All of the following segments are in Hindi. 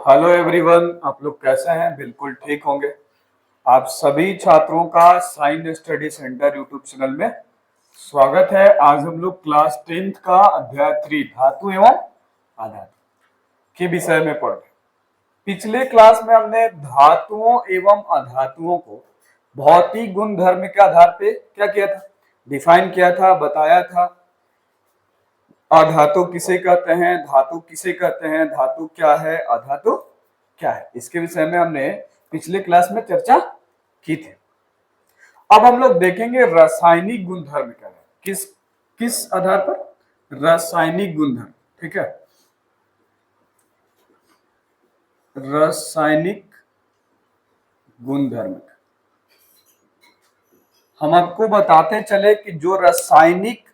हेलो एवरीवन, आप लोग कैसे हैं? बिल्कुल ठीक होंगे। आप सभी छात्रों का science study centre YouTube channel में स्वागत है। आज हम लोग क्लास 10th का अध्याय 3 धातु एवं अधातु के विषय में पढ़ रहे हैं। पिछले क्लास में हमने धातुओं एवं अधातुओं को भौतिक गुण धर्म के आधार पे क्या किया था, डिफाइन किया था, बताया था। अधातु किसे कहते हैं, धातु किसे कहते हैं, धातु क्या है, अधातु क्या है, इसके विषय में हमने पिछले क्लास में चर्चा की थी। अब हम लोग देखेंगे रासायनिक गुणधर्म क्या है, किस किस आधार पर, रासायनिक गुणधर्म। ठीक है, रासायनिक गुणधर्म हम आपको बताते चले कि जो रासायनिक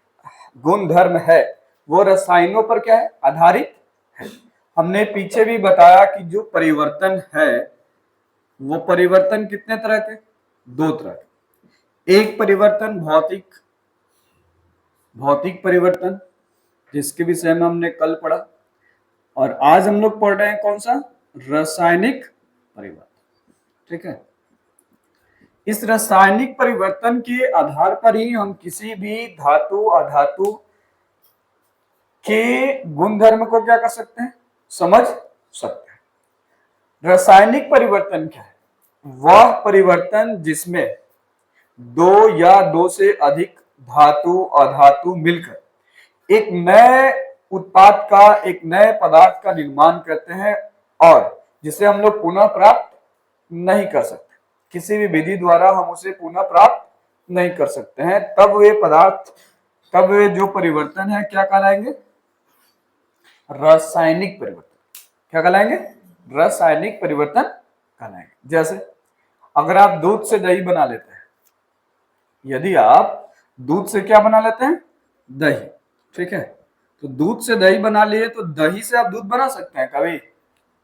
गुणधर्म है वो रसायनों पर क्या है, आधारित है। हमने पीछे भी बताया कि जो परिवर्तन है वो परिवर्तन कितने तरह के, दो तरह के। एक परिवर्तन भौतिक भौतिक परिवर्तन, जिसके विषय में हमने कल पढ़ा, और आज हम लोग पढ़ रहे हैं कौन सा, रासायनिक परिवर्तन। ठीक है, इस रासायनिक परिवर्तन के आधार पर ही हम किसी भी धातु अधातु के गुणधर्म को क्या कर सकते हैं, समझ सकते हैं। रासायनिक परिवर्तन क्या है, वह परिवर्तन जिसमें दो या दो से अधिक धातु अधातु मिलकर एक नए उत्पाद का, एक नए पदार्थ का निर्माण करते हैं और जिसे हम लोग पुनः प्राप्त नहीं कर सकते, किसी भी विधि द्वारा हम उसे पुनः प्राप्त नहीं कर सकते हैं, तब वे पदार्थ, तब वे जो परिवर्तन है क्या कहलाएंगे, रासायनिक परिवर्तन। क्या कहलाएंगे, रासायनिक परिवर्तन कहलाएंगे। जैसे अगर आप दूध से दही बना लेते हैं, यदि आप दूध से क्या बना लेते हैं, दही, ठीक है, तो दूध से दही बना लिए तो दही से आप दूध बना सकते हैं, कभी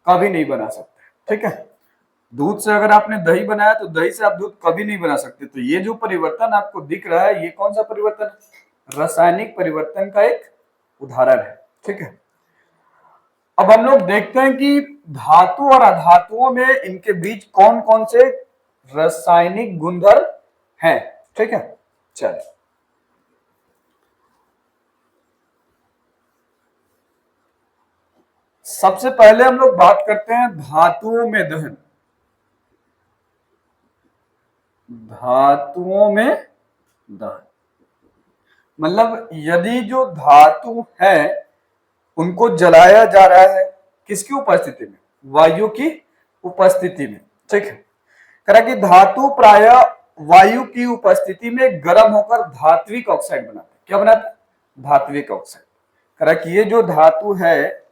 कभी नहीं बना सकते। ठीक है, दूध से अगर आपने दही बनाया तो दही से आप दूध कभी नहीं बना सकते। तो ये जो परिवर्तन आपको दिख रहा है, ये कौन सा परिवर्तन है, रासायनिक परिवर्तन का एक उदाहरण है। ठीक है, अब हम लोग देखते हैं कि धातु और अधातुओं में इनके बीच कौन कौन से रासायनिक गुणधर्म हैं। ठीक है, चलिए सबसे पहले हम लोग बात करते हैं धातुओं में दहन। धातुओं में दहन मतलब यदि जो धातु है उनको जलाया जा रहा है, किसकी उपस्थिति में, वायु की उपस्थिति में। ठीक है, कह रहा कि धातु प्राय वायु की उपस्थिति में गर्म होकर धात्विक ऑक्साइड बनाते हैं। क्या बनाते हैं, धात्विक ऑक्साइड। कह रहा कि ये जो धातु है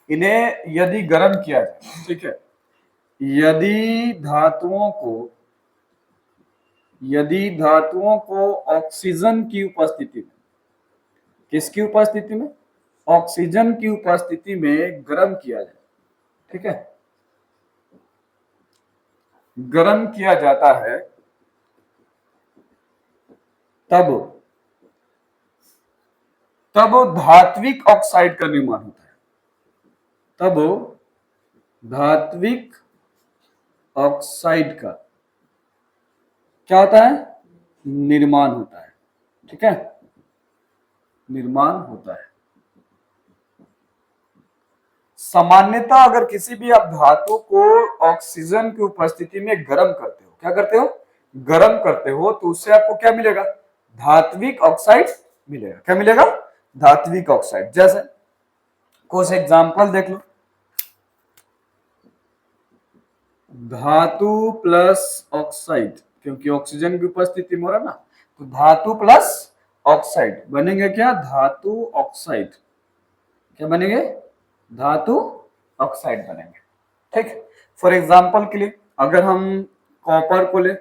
इन्हें यदि गर्म किया जाए, ठीक है, यदि धातुओं को ऑक्सीजन की उपस्थिति में, किसकी उपस्थिति में, ऑक्सीजन की उपस्थिति में गर्म किया जाए, ठीक है, गर्म किया जाता है, तब धात्विक ऑक्साइड का निर्माण होता है। तब धात्विक ऑक्साइड का क्या होता है, निर्माण होता है। ठीक है, निर्माण होता है। सामान्यतः अगर किसी भी आप धातु को ऑक्सीजन की उपस्थिति में गर्म करते हो, क्या करते हो, गर्म करते हो, तो उससे आपको क्या मिलेगा, धात्विक ऑक्साइड मिलेगा। क्या मिलेगा, धात्विक ऑक्साइड। जैसे कुछ एग्जांपल देख लो, धातु प्लस ऑक्साइड, क्योंकि ऑक्सीजन की उपस्थिति में हो रहा ना, तो धातु प्लस ऑक्साइड बनेंगे क्या, धातु ऑक्साइड। क्या बनेंगे, धातु ऑक्साइड बनेंगे। ठीक, फॉर एग्जांपल के लिए अगर हम कॉपर को ले,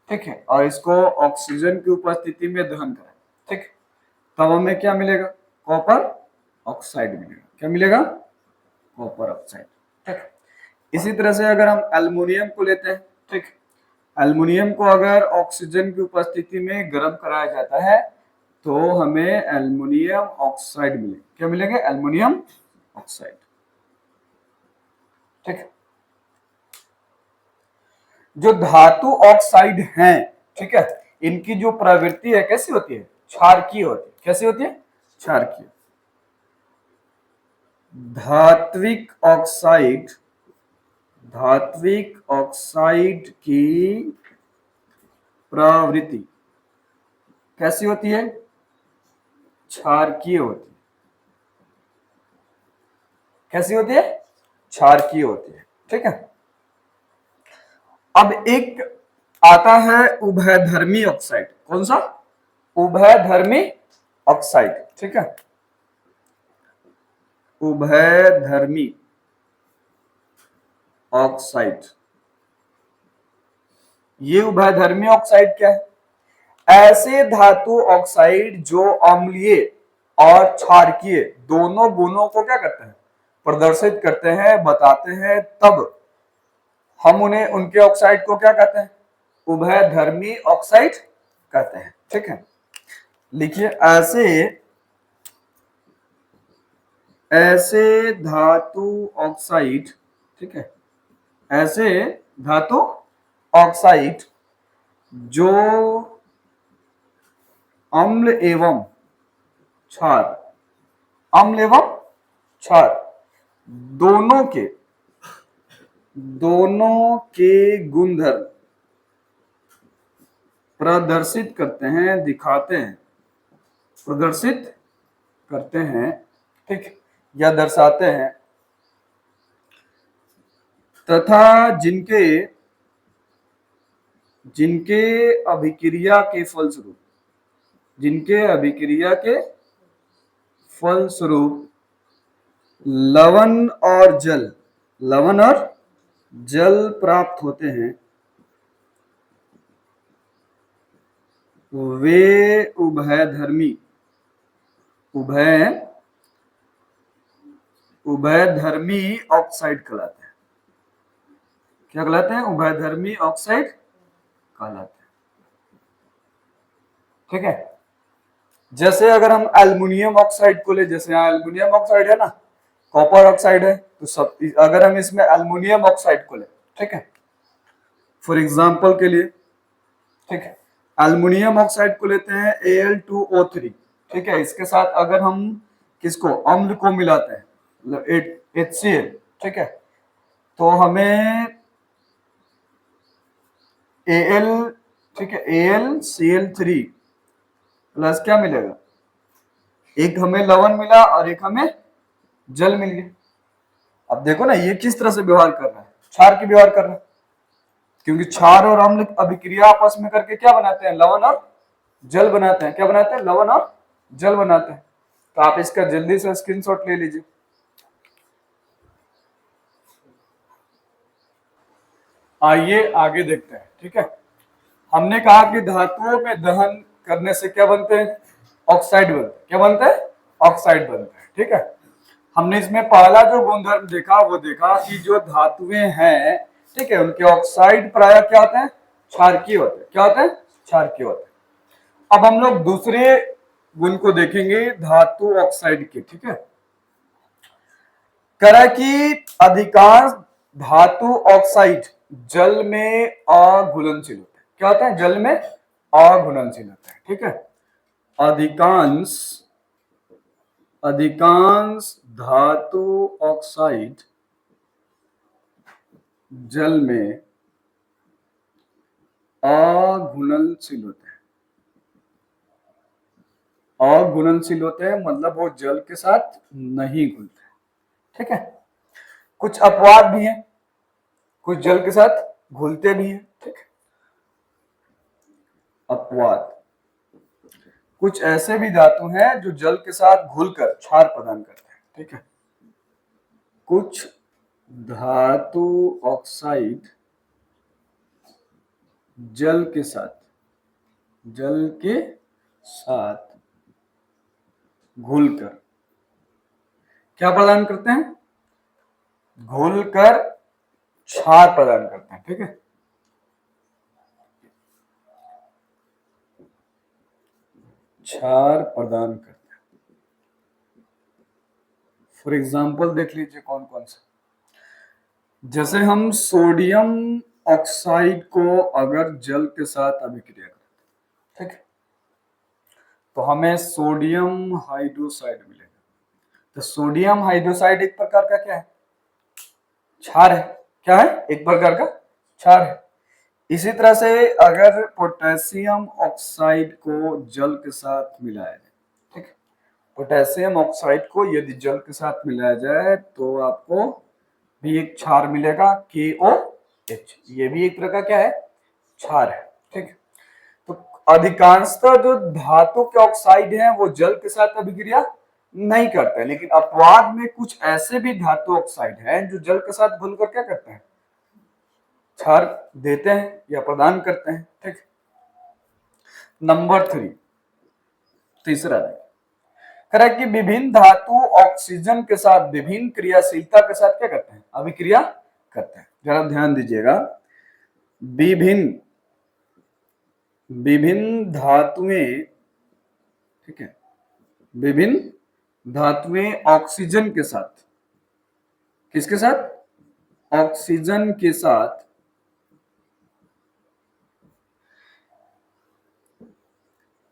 ठीक है, और इसको ऑक्सीजन की उपस्थिति में दहन करें, ठीक, तब हमें क्या मिलेगा, कॉपर ऑक्साइड मिलेगा। क्या मिलेगा, कॉपर ऑक्साइड। ठीक, इसी तरह से अगर हम एल्युमिनियम को लेते हैं, ठीक, एल्युमिनियम को अगर ऑक्सीजन की उपस्थिति में गर्म कराया जाता है तो हमें एल्युमिनियम ऑक्साइड मिलेगा। क्या मिलेगा, एल्युमिनियम ऑक्साइड। ठीक है। जो धातु ऑक्साइड हैं, ठीक है, इनकी जो प्रवृत्ति है कैसी होती है, क्षारकीय होती है। कैसी होती है, क्षारकीय। धात्विक ऑक्साइड, धात्विक ऑक्साइड की प्रवृत्ति कैसी होती है, क्षारकीय होती है। कैसी होती है, क्षारकीय होती है। ठीक है। अब एक आता है उभयधर्मी ऑक्साइड। कौन सा, उभयधर्मी ऑक्साइड। ठीक है, उभयधर्मी ऑक्साइड। ये उभयधर्मी ऑक्साइड क्या है, ऐसे धातु ऑक्साइड जो अम्लीय और क्षारकीय दोनों गुणों को क्या करते हैं, प्रदर्शित करते हैं, बताते हैं, तब हम उन्हें, उनके ऑक्साइड को क्या कहते हैं, उभयधर्मी ऑक्साइड कहते हैं। ठीक है, लिखिए ऐसे, ऐसे धातु ऑक्साइड, ठीक है, ऐसे धातु ऑक्साइड जो अम्ल एवं क्षार, अम्ल एवं क्षार दोनों के, दोनों के गुणधर्म प्रदर्शित करते हैं, दिखाते हैं, प्रदर्शित करते हैं, ठीक, या दर्शाते हैं, तथा जिनके, जिनके अभिक्रिया के फलस्वरूप, जिनके अभिक्रिया के फलस्वरूप लवण और जल, लवण और जल प्राप्त होते हैं, वे उभयधर्मी, उभयधर्मी ऑक्साइड कहलाते हैं। क्या कहलाते हैं, उभयधर्मी ऑक्साइड कहलाते हैं। ठीक है, जैसे अगर हम एल्युमिनियम ऑक्साइड को ले, जैसे यहाँ एल्युमिनियम ऑक्साइड है ना, कॉपर ऑक्साइड है, तो सब, अगर हम इसमें एल्युमिनियम ऑक्साइड को ले, ठीक है, फॉर एग्जांपल के लिए, ठीक है, एल्युमिनियम ऑक्साइड को लेते हैं Al2O3, ठीक है, इसके साथ अगर हम किसको, अम्ल को मिलाते हैं, मतलब HCl, ठीक है, तो हमें Al, ठीक है, AlCl3 प्लस क्या मिलेगा, एक हमें लवण मिला और एक हमें जल मिल गया। अब देखो ना ये किस तरह से व्यवहार कर रहा है, क्षार की व्यवहार कर रहा है, क्योंकि क्षार और अम्ल अभिक्रिया आपस में करके क्या बनाते हैं, लवण और जल बनाते हैं। क्या बनाते हैं, लवण और जल बनाते हैं। तो आप इसका जल्दी से स्क्रीनशॉट ले लीजिए। आइए आगे देखते हैं। ठीक है, हमने कहा कि धातुओं में दहन करने से क्या बनते हैं, ऑक्साइड बनते हैं। क्या बनते हैं, ऑक्साइड बनते हैं। ठीक है, हमने इसमें पहला जो गुणधर्म देखा वो देखा कि जो धातुएं हैं, ठीक है, उनके ऑक्साइड प्रायः क्या होते हैं, क्षारकीय होते हैं। क्या होते हैं, क्षारकीय होते हैं। अब हम लोग दूसरे गुण को देखेंगे धातु ऑक्साइड के। ठीक है, करा कि अधिकांश धातु ऑक्साइड जल में अघुलनशील होते हैं। क्या होते हैं, जल में अघुलनशील होते हैं। ठीक है, अधिकांश, अधिकांश धातु ऑक्साइड जल में अघुलनशील होते हैं। अघुलनशील होते हैं मतलब वो जल के साथ नहीं घुलते। ठीक है, कुछ अपवाद भी हैं, कुछ जल के साथ घुलते भी हैं। ठीक है, अपवाद, कुछ ऐसे भी धातु हैं जो जल के साथ घुलकर क्षार प्रदान करते हैं। ठीक है, कुछ धातु ऑक्साइड जल के साथ, जल के साथ घुलकर क्या प्रदान करते हैं, घुलकर क्षार प्रदान करते हैं। ठीक है, क्षार प्रदान करते हैं। फॉर एग्जाम्पल देख लीजिए कौन कौन सा, जैसे हम सोडियम ऑक्साइड को अगर जल के साथ अभिक्रिया करें, ठीक है, तो हमें सोडियम हाइड्रोक्साइड मिलेगा। तो सोडियम हाइड्रोक्साइड एक प्रकार का क्या है, क्षार है। क्या है, एक प्रकार का क्षार है। इसी तरह से अगर पोटेशियम ऑक्साइड को जल के साथ मिलाया जाए, ठीक है, पोटेशियम ऑक्साइड को यदि जल के साथ मिलाया जाए तो आपको भी एक क्षार मिलेगा, KOH। ये भी एक प्रकार क्या है, क्षार है, ठीक है। तो अधिकांशतः जो धातु के ऑक्साइड हैं वो जल के साथ अभिक्रिया नहीं करते हैं, लेकिन अपवाद में कुछ ऐसे भी धातु ऑक्साइड हैं जो जल के साथ घुलकर क्या करते हैं, क्षार देते हैं या प्रदान करते हैं, ठीक। नंबर 3, तीसरा कह रहा है कि विभिन्न धातु ऑक्सीजन के साथ विभिन्न क्रियाशीलता के साथ क्या करते हैं, अभिक्रिया करते हैं। जरा ध्यान दीजिएगा, विभिन्न विभिन्न धातुएं, ठीक है, विभिन्न धातुएं ऑक्सीजन के साथ, किसके साथ, ऑक्सीजन के साथ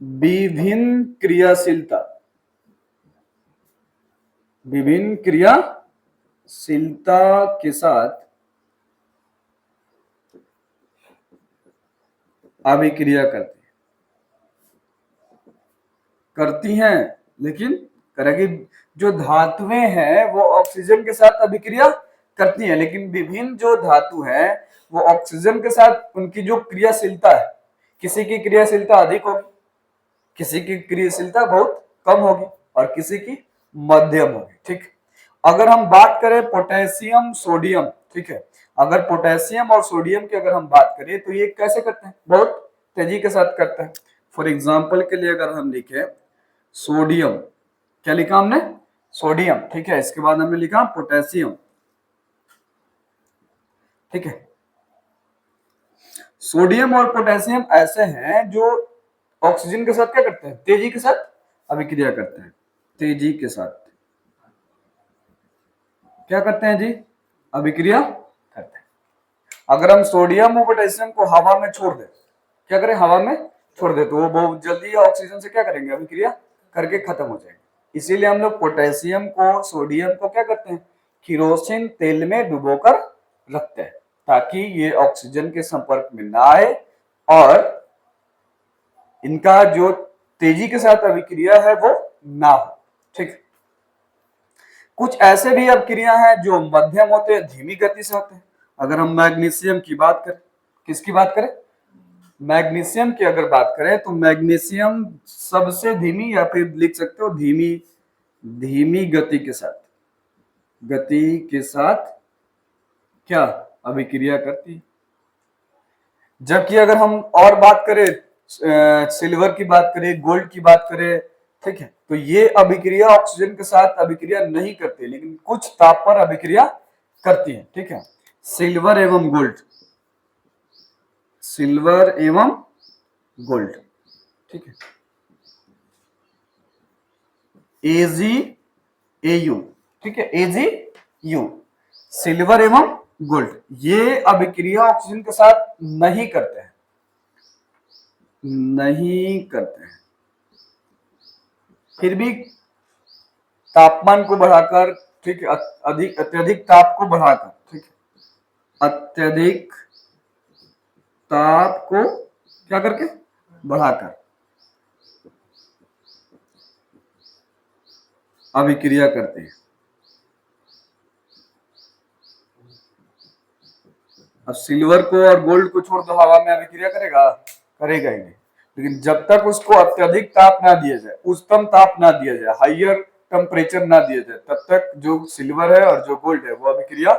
विभिन्न क्रियाशीलता, विभिन्न क्रियाशीलता के साथ अभिक्रिया करती हैं, लेकिन करेगी, जो धातुएं हैं वो ऑक्सीजन के साथ अभिक्रिया करती हैं, लेकिन विभिन्न जो धातु हैं वो ऑक्सीजन के साथ उनकी जो क्रियाशीलता है, किसी की क्रियाशीलता अधिक होगी, किसी की क्रियाशीलता बहुत कम होगी और किसी की मध्यम होगी, ठीक। अगर हम बात करें पोटेशियम सोडियम, ठीक है, अगर पोटेशियम और सोडियम की अगर हम बात करें तो ये कैसे करते हैं, बहुत तेजी के साथ करते हैं। फॉर एग्जाम्पल के लिए अगर हम लिखे सोडियम, क्या लिखा हमने, सोडियम, ठीक है, इसके बाद हमने लिखा पोटेशियम, ठीक है। सोडियम और पोटेशियम ऐसे हैं जो ऑक्सीजन के साथ क्या करते हैं, तेजी के साथ अभिक्रिया करते हैं, तेजी के साथ क्या करते हैं जी, अभिक्रिया करते हैं। अगर हम सोडियम और पोटेशियम को हवा में छोड़ दें, क्या करें, हवा में छोड़ दे, तो वो बहुत जल्दी ऑक्सीजन से क्या करेंगे, अभिक्रिया करके खत्म हो जाएंगे। इसीलिए हम लोग पोटेशियम को, सोडियम को क्या करते हैं, किरोसिन तेल में डुबोकर रखते हैं ताकि ये ऑक्सीजन के संपर्क में ना आए और इनका जो तेजी के साथ अभिक्रिया है वो ना हो, ठीक। कुछ ऐसे भी अभिक्रिया हैं जो मध्यम होते हैं, धीमी गति से होते हैं। अगर हम मैग्नीशियम की बात करें, किसकी बात करें, मैग्नीशियम की अगर बात करें तो मैग्नीशियम सबसे धीमी, या फिर लिख सकते हो धीमी, धीमी गति के साथ क्या अभिक्रिया करती है। जबकि अगर हम और बात करें, सिल्वर की बात करें, गोल्ड की बात करें, ठीक है, तो ये अभिक्रिया ऑक्सीजन के साथ अभिक्रिया नहीं करती, लेकिन कुछ ताप पर अभिक्रिया करती है, ठीक है। सिल्वर एवं गोल्ड, सिल्वर एवं गोल्ड, ठीक है, AgAu, ठीक है, AgU, सिल्वर एवं गोल्ड, ये अभिक्रिया ऑक्सीजन के साथ नहीं करते हैं, नहीं करते हैं। फिर भी तापमान को बढ़ाकर, ठीक है, अत्यधिक ताप को बढ़ाकर, ठीक है, अत्यधिक ताप को क्या करके, बढ़ाकर अभिक्रिया करते हैं। अब सिल्वर को और गोल्ड को छोड़ दो, हवा में अभिक्रिया करेगा, करेगा ही नहीं। लेकिन जब तक उसको अत्यधिक ताप ना दिया जाए, उच्चतम ताप ना दिया जाए, हाइयर टेम्परेचर ना दिया जाए, तब तक जो सिल्वर है और जो गोल्ड है वो अभिक्रिया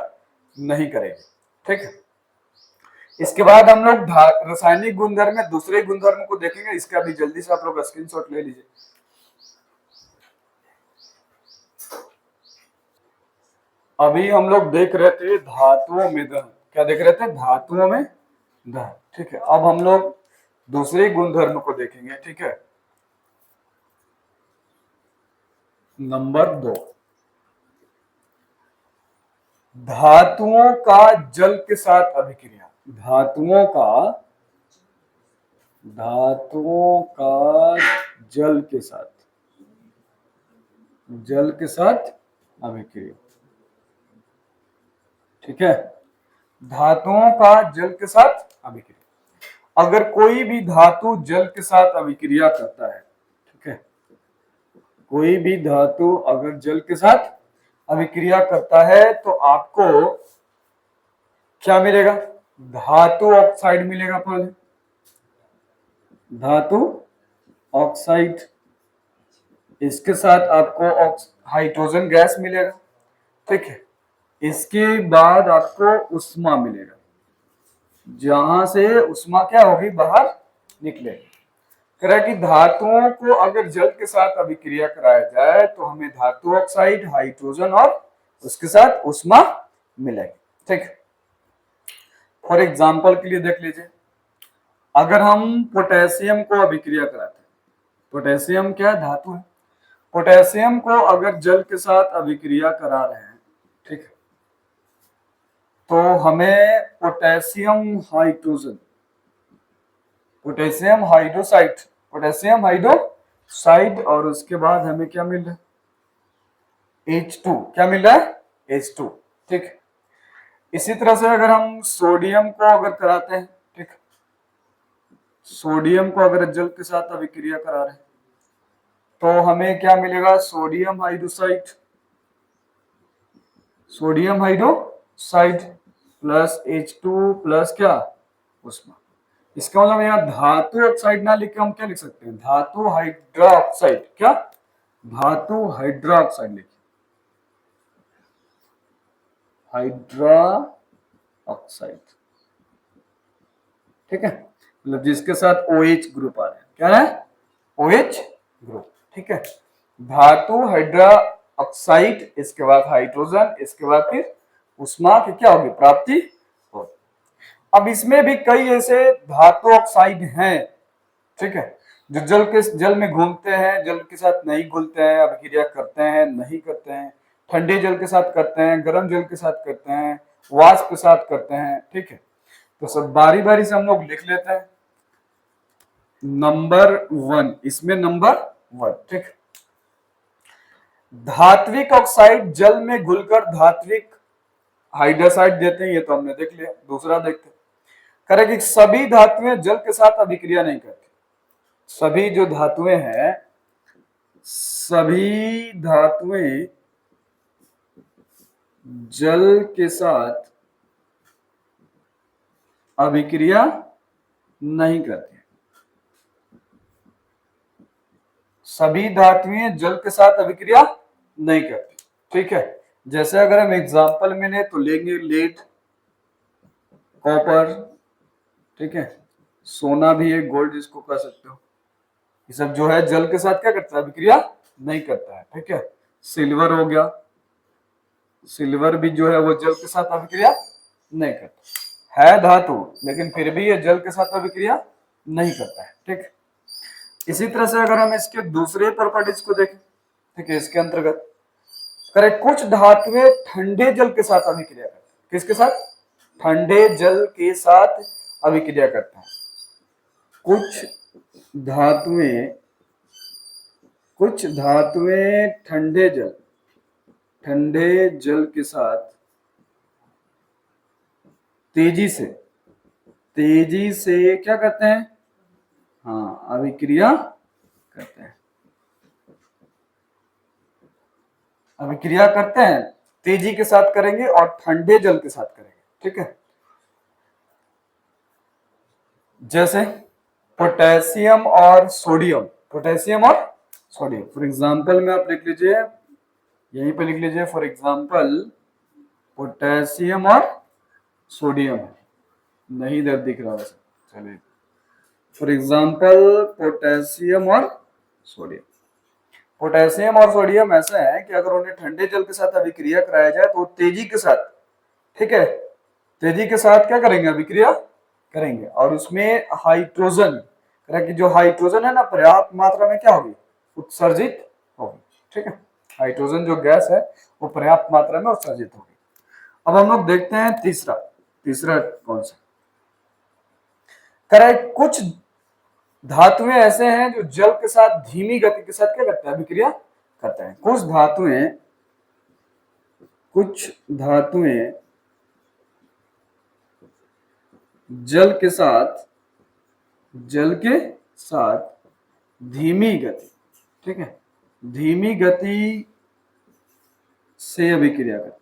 नहीं करेगी, ठीक है। इसके बाद हम लोग रासायनिक गुणधर्म में दूसरे गुणधर्म को देखेंगे, इसका भी जल्दी से आप लोग स्क्रीनशॉट ले लीजिए। अभी हम लोग देख रहे थे धातुओं में दहन, क्या देख रहे थे, धातुओं में दहन, ठीक है। अब हम लोग दूसरे गुणधर्म को देखेंगे, ठीक है। नंबर 2, धातुओं का जल के साथ अभिक्रिया, धातुओं का जल के साथ अभिक्रिया, ठीक है। धातुओं का जल के साथ अभिक्रिया, अगर कोई भी धातु जल के साथ अभिक्रिया करता है, ठीक है, कोई भी धातु अगर जल के साथ अभिक्रिया करता है तो आपको क्या मिलेगा? धातु ऑक्साइड मिलेगा। पहले धातु ऑक्साइड, इसके साथ आपको हाइड्रोजन गैस मिलेगा, ठीक है। इसके बाद आपको उष्मा मिलेगा, जहां से उष्मा क्या होगी? बाहर निकलेगी। कह रहा है कि धातुओं को अगर जल के साथ अभिक्रिया कराया जाए तो हमें धातु ऑक्साइड, हाइड्रोजन और उसके साथ उष्मा मिलेगी, ठीक। फॉर एग्जाम्पल के लिए देख लीजिए, अगर हम पोटेशियम को अभिक्रिया कराते हैं, पोटेशियम क्या धातु है, पोटेशियम को अगर जल के साथ अभिक्रिया करा रहे हैं, ठीक है, तो हमें potassium hydrogen, potassium hydroxide, potassium hydroxide, और उसके बाद हमें क्या मिल रहा है? H2, क्या मिल रहा है? H2, ठीक। इसी तरह से अगर हम सोडियम को अगर कराते हैं, ठीक, सोडियम को अगर जल के साथ अभिक्रिया करा रहे हैं तो हमें क्या मिलेगा? Sodium hydroxide, sodium hydroxide plus H2 plus क्या? उष्मा। इसका मतलब यहाँ धातु ऑक्साइड ना लिख के हम क्या लिख सकते हैं? धातु हाइड्रा ऑक्साइड, क्या? धातु हाइड्रा ऑक्साइड लिखिए, हाइड्रा ऑक्साइड, ठीक है, मतलब जिसके साथ OH ग्रुप आ रहे हैं, क्या है? OH ग्रुप, ठीक है। धातु हाइड्रा ऑक्साइड, इसके बाद हाइड्रोजन, इसके बाद फिर उष्मा की क्या होगी? प्राप्ति होगी। अब इसमें भी कई ऐसे धातु ऑक्साइड हैं, ठीक है, जो जल में घूमते हैं, जल के साथ नहीं घुलते हैं, अभिक्रिया करते हैं, नहीं करते हैं, ठंडे जल के साथ करते हैं, गर्म जल के साथ करते हैं, वाष्प के साथ करते हैं, ठीक है। तो सब बारी बारी से हम लोग लिख लेते हैं। नंबर 1, इसमें नंबर 1, ठीक, धात्विक ऑक्साइड जल में घुलकर धात्विक हाइड्रोसाइड देते हैं, ये तो हमने देख लिया। दूसरा देखते हैं, करें कि सभी धातुएं जल के साथ अभिक्रिया नहीं करती। सभी जो धातुएं हैं, सभी धातुएं जल के साथ अभिक्रिया नहीं करती। सभी धातुएं जल के साथ अभिक्रिया नहीं करती, ठीक है। जैसे अगर हम एग्जांपल में लें तो लेंगे लेड, कॉपर, ठीक है, सोना भी है, गोल्ड जिसको कह सकते हो, ये सब जो है जल के साथ क्या करता है? अभिक्रिया नहीं करता है, ठीक है। सिल्वर हो गया, सिल्वर भी जो है वो जल के साथ अभिक्रिया नहीं करता है, धातु, लेकिन फिर भी ये जल के साथ अभिक्रिया नहीं करता है, ठीक। इसी तरह से अगर हम इसके दूसरे प्रॉपर्टीज को देखें, ठीक है, इसके अंतर्गत करें, कुछ धातुएं ठंडे जल के साथ अभिक्रिया करते हैं। किसके साथ? ठंडे जल के साथ अभिक्रिया करते हैं। कुछ धातुएं ठंडे जल के साथ तेजी से क्या करते हैं? हाँ, अभिक्रिया करते हैं, अभिक्रिया करते हैं, तेजी के साथ करेंगे और ठंडे जल के साथ करेंगे, ठीक है। जैसे पोटेशियम और सोडियम, पोटेशियम और सोडियम, फॉर एग्जांपल में आप लिख लीजिए, यहीं पे लिख लीजिए, फॉर एग्जांपल पोटेशियम और सोडियम, नहीं इधर दिख रहा वैसे, चलिए, फॉर एग्जांपल पोटेशियम और सोडियम। पोटेशियम और सोडियम ऐसा है कि अगर उन्हें ठंडे जल के साथ अभिक्रिया कराया जाए तो तेजी के साथ, ठीक है, तेजी के साथ क्या करेंगे? अभिक्रिया करेंगे, और उसमें हाइड्रोजन, कि जो हाइड्रोजन है ना, पर्याप्त मात्रा में क्या होगी? उत्सर्जित होगी, ठीक है। हाइड्रोजन जो गैस है वो पर्याप्त मात्रा में उत्सर्जित होगी। अब हम लोग देखते हैं तीसरा कौन सा करेक्ट। कुछ धातुएं ऐसे हैं जो जल के साथ धीमी गति के साथ क्या करते हैं, अभिक्रिया करते हैं। कुछ धातुएं जल के साथ धीमी गति, ठीक है, धीमी गति से अभिक्रिया करते हैं।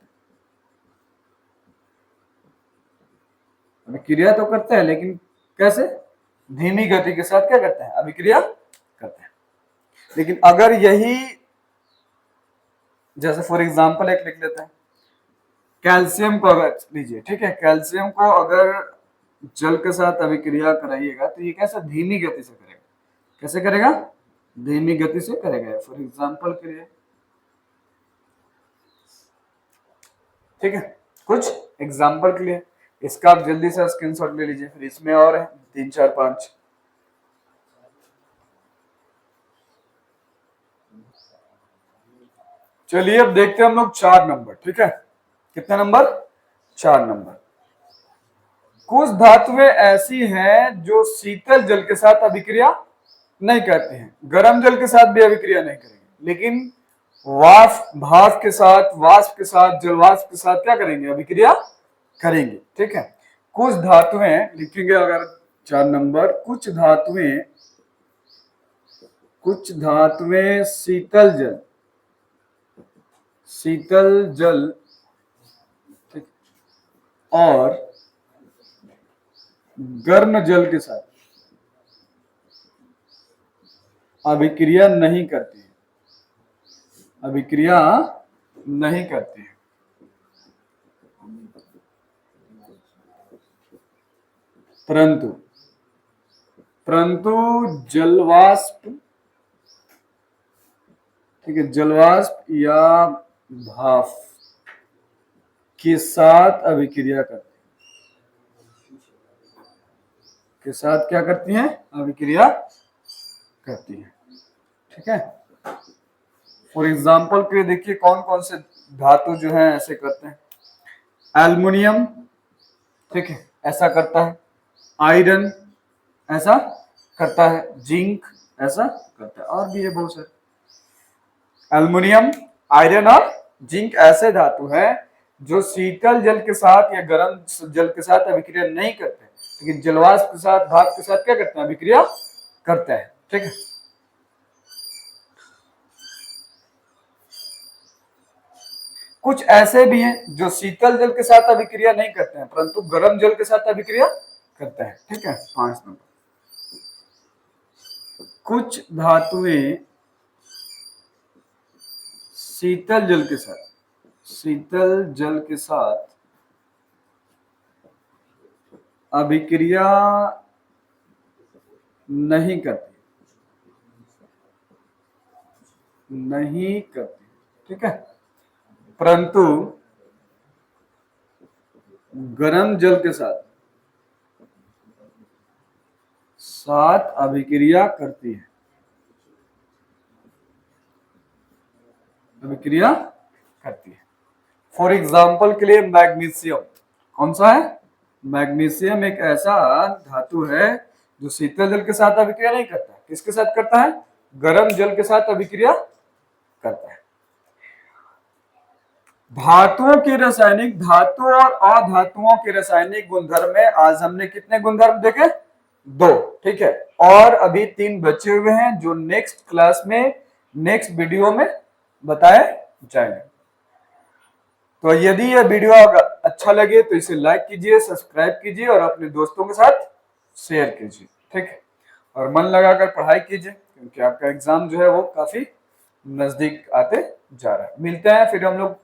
अभिक्रिया तो करते हैं लेकिन कैसे, धीमी गति के साथ क्या करते हैं, अभिक्रिया करते हैं। लेकिन अगर यही, जैसे फॉर एग्जांपल एक लिख लेते हैं, कैल्शियम को अगर लीजिए, ठीक है, कैल्शियम को अगर जल के साथ अभिक्रिया कराइएगा तो ये कैसे, धीमी गति से करेगा। कैसे करेगा, धीमी गति से करेगा। फॉर एग्जांपल के लिए, ठीक है, कुछ एग्जांपल के लिए इसका आप जल्दी से स्क्रीनशॉट ले लीजिए। फिर इसमें और है 3 4 5। चलिए अब देखते हैं हम लोग 4 नंबर, ठीक है, कितना नंबर, 4 नंबर। कुछ धातुएं ऐसी हैं जो शीतल जल के साथ अभिक्रिया नहीं करती हैं, गर्म जल के साथ भी अभिक्रिया नहीं करेंगे, लेकिन वाष्प के साथ जलवाष्प के साथ क्या करेंगे, अभिक्रिया करेंगे, ठीक है। कुछ धातुएं लिखेंगे अगर 4 नंबर, कुछ धातुएं शीतल जल और गर्म जल के साथ अभिक्रिया नहीं करती है, परंतु जलवाष्प, ठीक है, जलवाष्प या भाप के साथ अभिक्रिया करती है, के साथ क्या करती हैं, अभिक्रिया करती हैं, ठीक है। फॉर एग्जांपल के लिए देखिए कौन कौन से धातु जो है ऐसे करते हैं। एल्युमिनियम, ठीक है, ऐसा करता है। आयरन ऐसा करता है। जिंक ऐसा करता है। और भी है बहुत सारे। एल्युमिनियम, आयरन और जिंक ऐसे धातु हैं जो शीतल जल के साथ या गर्म जल के साथ अभिक्रिया नहीं करते, लेकिन जलवाष्प के साथ, भाप के साथ क्या करते हैं, अभिक्रिया करते हैं, ठीक है। कुछ ऐसे भी हैं जो शीतल जल के साथ अभिक्रिया नहीं करते हैं परंतु गर्म जल के साथ अभिक्रिया करते हैं, ठीक है। 5 नंबर। कुछ धातुएं शीतल जल के साथ अभिक्रिया नहीं करती, ठीक है, परंतु गर्म जल के साथ अभिक्रिया करती है, फॉर एग्जाम्पल के लिए मैग्नीशियम, कौन सा है, मैग्नीशियम एक ऐसा धातु है जो शीतल जल के साथ अभिक्रिया नहीं करता है। किसके साथ करता है, गर्म जल के साथ अभिक्रिया करता है। धातुओं और अधातुओं के रासायनिक गुणधर्म में आज हमने कितने गुणधर्म देखे, 2, ठीक है, और अभी 3 बचे हुए हैं जो नेक्स्ट क्लास में, नेक्स्ट वीडियो में बताए जाएंगे। तो यदि यह वीडियो अच्छा लगे तो इसे लाइक कीजिए, सब्सक्राइब कीजिए और अपने दोस्तों के साथ शेयर कीजिए, ठीक है। और मन लगाकर पढ़ाई कीजिए क्योंकि आपका एग्जाम जो है वो काफी नजदीक आते जा रहा है। मिलते हैं फिर हम लोग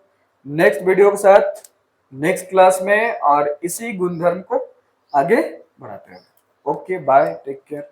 नेक्स्ट वीडियो के साथ नेक्स्ट क्लास में और इसी गुणधर्म को आगे बढ़ाते हैं। Okay, bye, take care.